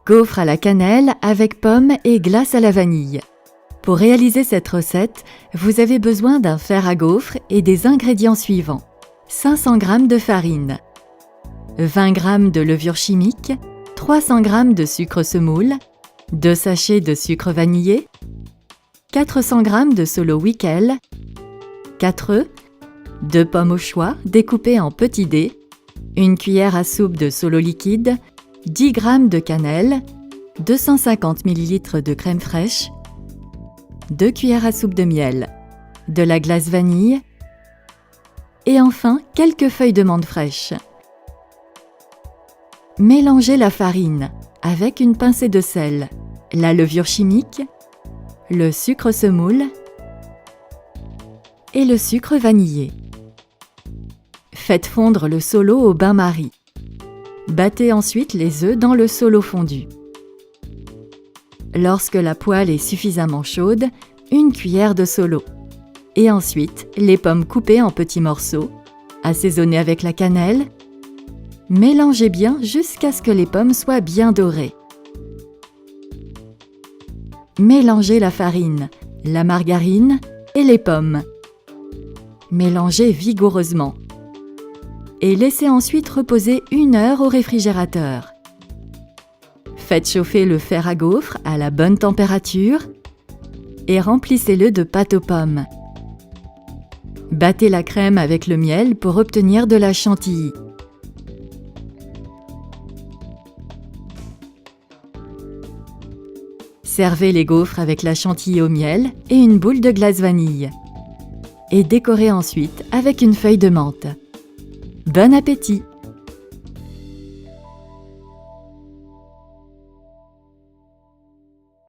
Gaufres à la cannelle avec pommes et glace à la vanille. Pour réaliser cette recette, vous avez besoin d'un fer à gaufres et des ingrédients suivants. 500 g de farine, 20 g de levure chimique, 300 g de sucre semoule, 2 sachets de sucre vanillé, 400 g de solo wickel, 4 œufs, 2 pommes au choix découpées en petits dés, 1 cuillère à soupe de solo liquide, 10 g de cannelle, 250 ml de crème fraîche, 2 cuillères à soupe de miel, de la glace vanille et enfin quelques feuilles de menthe fraîche. Mélangez la farine avec une pincée de sel, la levure chimique, le sucre semoule et le sucre vanillé. Faites fondre le solo au bain-marie. Battez ensuite les œufs dans le solo fondu. Lorsque la poêle est suffisamment chaude, 1 cuillère de solo. Et ensuite, les pommes coupées en petits morceaux, assaisonnées avec la cannelle. Mélangez bien jusqu'à ce que les pommes soient bien dorées. Mélangez la farine, la margarine et les pommes. Mélangez vigoureusement. Et laissez ensuite reposer 1 heure au réfrigérateur. Faites chauffer le fer à gaufres à la bonne température et remplissez-le de pâte aux pommes. Battez la crème avec le miel pour obtenir de la chantilly. Servez les gaufres avec la chantilly au miel et une boule de glace vanille. Et décorez ensuite avec une feuille de menthe. Bon appétit!